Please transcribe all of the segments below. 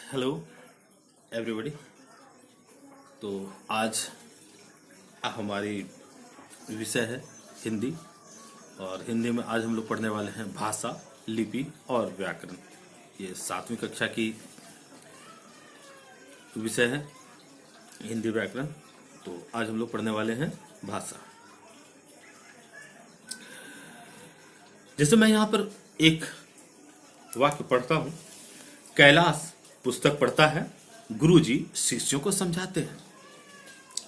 Hello everybody. तो आज हमारी विषय है हिंदी। और हिंदी में आज हम लोग पढ़ने वाले हैं भाषा, लिपि और व्याकरण। ये 7वीं कक्षा की विषय है हिंदी व्याकरण। तो आज हम लोग पढ़ने वाले हैं भाषा। जैसे मैं यहाँ पर एक वाक्य पढ़ता हूँ, कैलाश पुस्तक पढ़ता है, गुरुजी शिष्यों को समझाते हैं।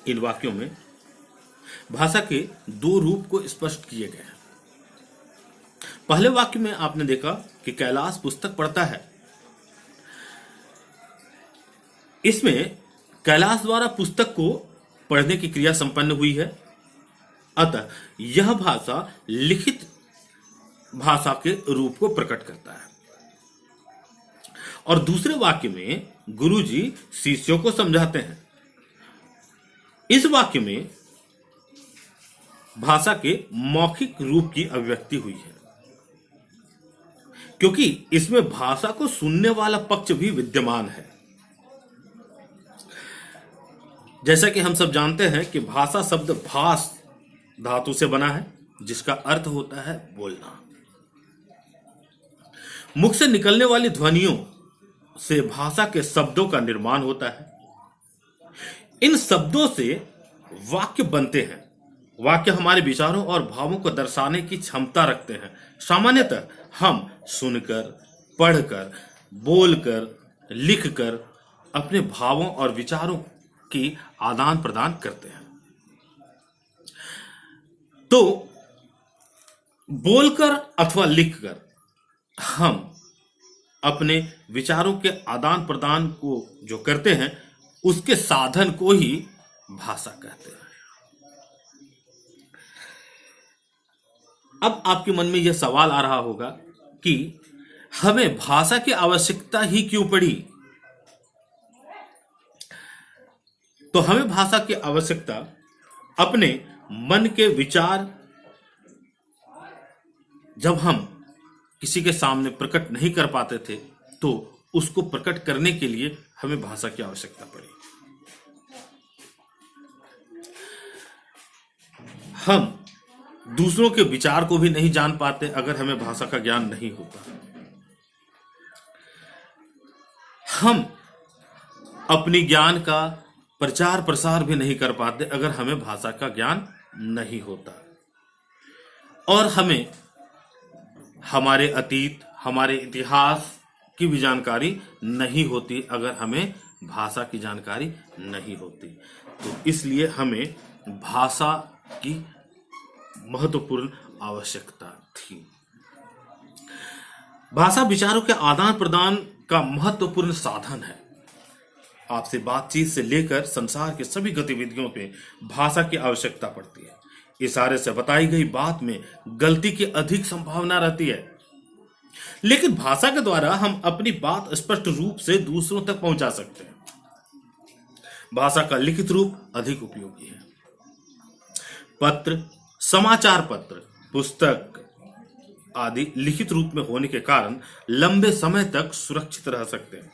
इन वाक्यों में भाषा के दो रूप को स्पष्ट किए गए हैं। पहले वाक्य में आपने देखा कि कैलाश पुस्तक पढ़ता है। इसमें कैलाश द्वारा पुस्तक को पढ़ने की क्रिया संपन्न हुई है, अतः यह भाषा लिखित भाषा के रूप को प्रकट करता है। और दूसरे वाक्य में गुरुजी शिष्यों को समझाते हैं। इस वाक्य में भाषा के मौखिक रूप की अभिव्यक्ति हुई है, क्योंकि इसमें भाषा को सुनने वाला पक्ष भी विद्यमान है। जैसा कि हम सब जानते हैं कि भाषा शब्द भास धातु से बना है, जिसका अर्थ होता है बोलना। मुख से निकलने वाली ध्वनियों से भाषा के शब्दों का निर्माण होता है। इन शब्दों से वाक्य बनते हैं। वाक्य हमारे विचारों और भावों को दर्शाने की क्षमता रखते हैं। सामान्यतः हम सुनकर, पढ़कर, बोलकर, लिखकर अपने भावों और विचारों की आदान प्रदान करते हैं। तो बोलकर अथवा लिखकर हम अपने विचारों के आदान प्रदान को जो करते हैं, उसके साधन को ही भाषा कहते हैं। अब आपके मन में यह सवाल आ रहा होगा कि हमें भाषा की आवश्यकता ही क्यों पड़ी। तो हमें भाषा की आवश्यकता अपने मन के विचार जब हम किसी के सामने प्रकट नहीं कर पाते थे, तो उसको प्रकट करने के लिए हमें भाषा की आवश्यकता पड़ी। हम दूसरों के विचार को भी नहीं जान पाते अगर हमें भाषा का ज्ञान नहीं होता। हम अपनी ज्ञान का प्रचार प्रसार भी नहीं कर पाते अगर हमें भाषा का ज्ञान नहीं होता। और हमें हमारे अतीत, हमारे इतिहास की भी जानकारी नहीं होती अगर हमें भाषा की जानकारी नहीं होती। तो इसलिए हमें भाषा की महत्वपूर्ण आवश्यकता थी। भाषा विचारों के आदान प्रदान का महत्वपूर्ण साधन है। आपसे बातचीत से लेकर संसार के सभी गतिविधियों पे भाषा की आवश्यकता पड़ती है। इशारे से बताई गई बात में गलती की अधिक संभावना रहती है, लेकिन भाषा के द्वारा हम अपनी बात स्पष्ट रूप से दूसरों तक पहुंचा सकते हैं। भाषा का लिखित रूप अधिक उपयोगी है। पत्र, समाचार पत्र, पुस्तक आदि लिखित रूप में होने के कारण लंबे समय तक सुरक्षित रह सकते हैं।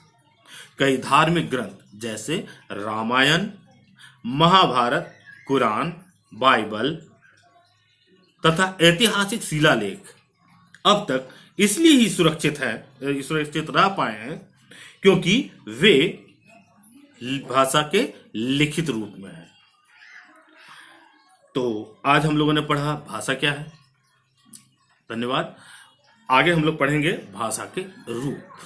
कई धार्मिक ग्रंथ जैसे रामायण, महाभारत, कुरान, बाइबल तथा ऐतिहासिक शिलालेख अब तक इसलिए ही सुरक्षित रह पाए हैं क्योंकि वे भाषा के लिखित रूप में हैं। तो आज हम लोगों ने पढ़ा भाषा क्या है। धन्यवाद। आगे हम लोग पढ़ेंगे भाषा के रूप।